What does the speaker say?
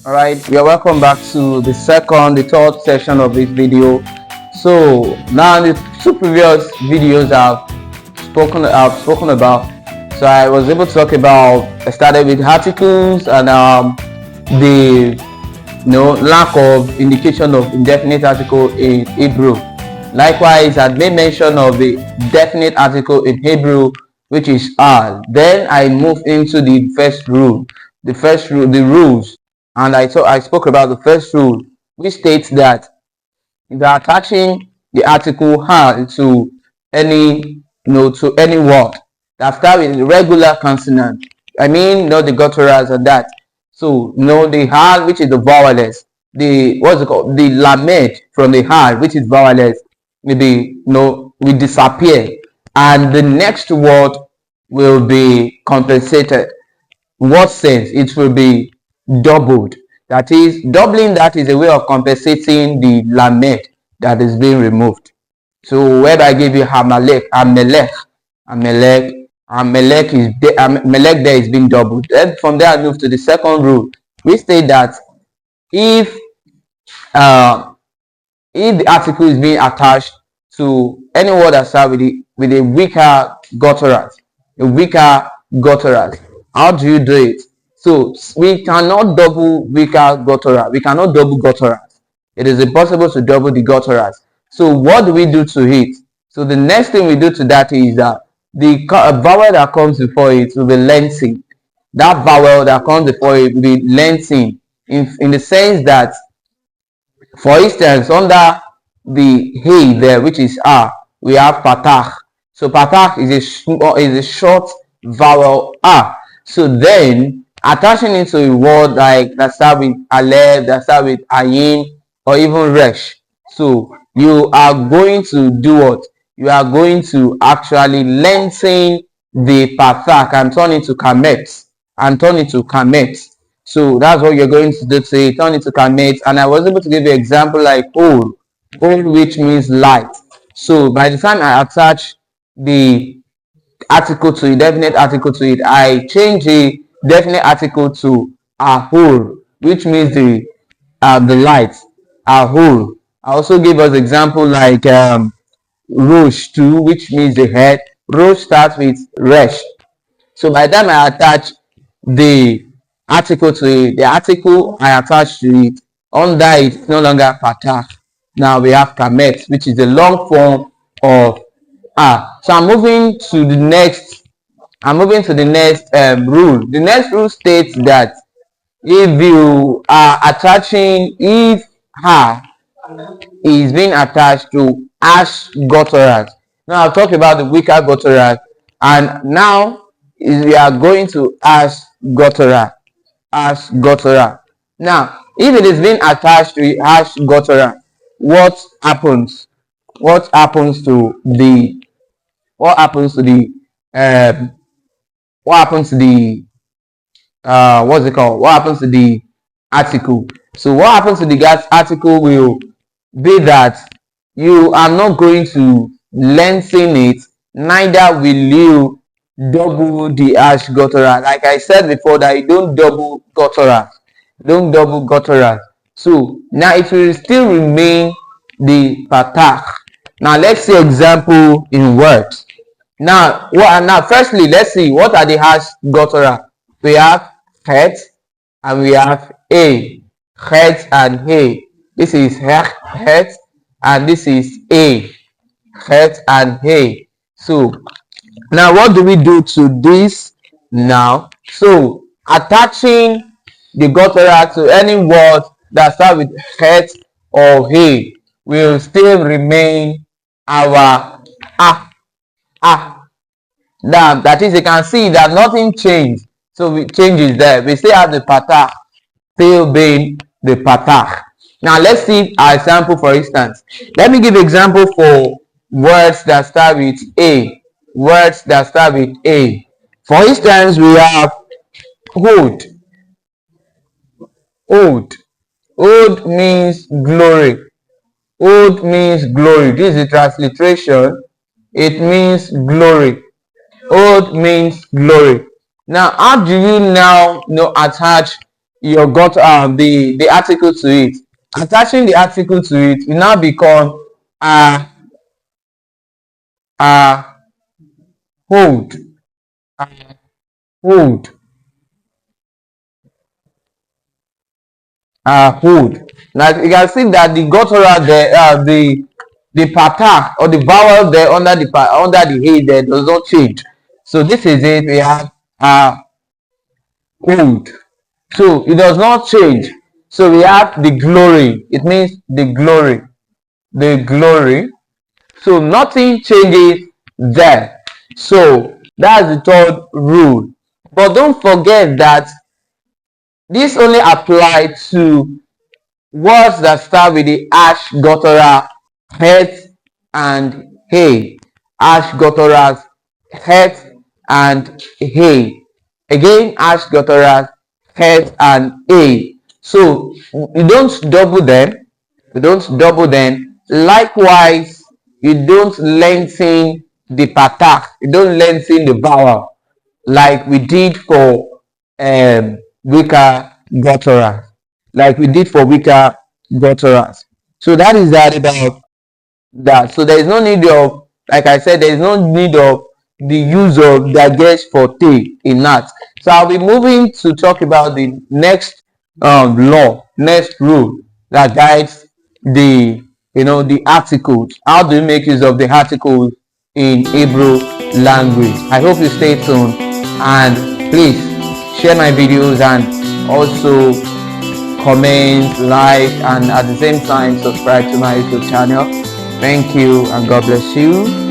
All right, you're welcome back to the third session of this video. So now the two previous videos I've spoken about. So I was able to talk about. I started with articles and the lack of indication of indefinite article in Hebrew. Likewise, I made mention of the definite article in Hebrew, which is al. Then I moved into the first rule, the rules, and I spoke about the first rule, which states that if you're attaching the article al to any word that starts with a regular consonant, I mean not the gutturals and that. So the al, which is the vowelless, the lamed from the al, which is vowelless, maybe will disappear, and the next word will be compensated. In what sense? It will be doubled. That is, doubling that is a way of compensating the lamed that is being removed. So where I give you Hamalek, Amelek is Melek there is being doubled. Then from there I move to the second rule. We state that if the article is being attached to any word that starts with a weaker guttural, how do you do it? So we cannot double weaker guttural. We cannot double gutturals. It is impossible to double the gutturals. So what do we do to it? So the next thing we do to that is that the vowel that comes before it will be lengthened. That vowel that comes before it will be lengthened in the sense that, for instance, under the hey there, which is R, we have patach. So patach is a short vowel R. So then attaching it to a word like that start with aleph, that start with ayin, or even resh. So you are going to do what? You are going to actually lengthen the patach and turn it to kamet. So that's what you're going to do to turn it to kamet. And I was able to give you an example like old, which means light. So by the time I attach the article to it, definite article to it, I change the definite article to ahur, which means the light. Ahur. I also give us example like rosh too, which means the head. Rosh starts with resh. So by the time I attach the article to it, the article I attach to it, under it no longer patach. Now we have kamet, which is the long form of so I'm moving to the next rule. The next rule states that if you are attaching, if ha is being attached to ash gutturals. Now I'll talk about the weaker gutturals, and now we are going to ash guttural. Now, if it is being attached to ash guttural, what happens? What happens to the what happens to the what's it called? What happens to the article? So what happens to the article will be that you are not going to lengthen it, neither will you double the ash guttural. Like I said before, that you don't double guttural. So now it will still remain the patach. Now let's see example in words. Now firstly, let's see what are the ash guttural. We have het and we have a. Het and a. This is het and this is a. Het and a. So now what do we do to this now? So attaching the guttural to any word that starts with het or he will still remain our now that is, you can see that nothing changed. So it changes there. We still have the patach still being the patach. Now let's see our example. For instance, let me give example for words that start with a. For instance, we have old. Old means glory. This is the transliteration. It means glory. Old means glory. Now how do you now attach your got the article to it. Attaching the article to it will now become a hold, a hold, hold. Now you can see that the guttural there, the pattern or the vowel there under the head there does not change. So this is it. We have hold. So it does not change. So we have the glory. It means the glory, the glory. So nothing changes there. So that's the third rule. But don't forget that this only applies to words that start with the ash guttural het and hey. Ash gutturals het and hey. Again, ash gutturals het and hey. So you don't double them. You don't double them. Likewise, you don't lengthen the patak. You don't lengthen the vowel like we did for weaker gutturals. Like we did for weaker gutturals. So that is that about that. So there is no need of, like I said, there is no need of the use of dagesh for te in that. So I'll be moving to talk about the next law, next rule that guides the the articles. How do you make use of the articles in Hebrew language? I hope you stay tuned and please share my videos and also comment, like, and at the same time subscribe to my YouTube channel. Thank you and God bless you.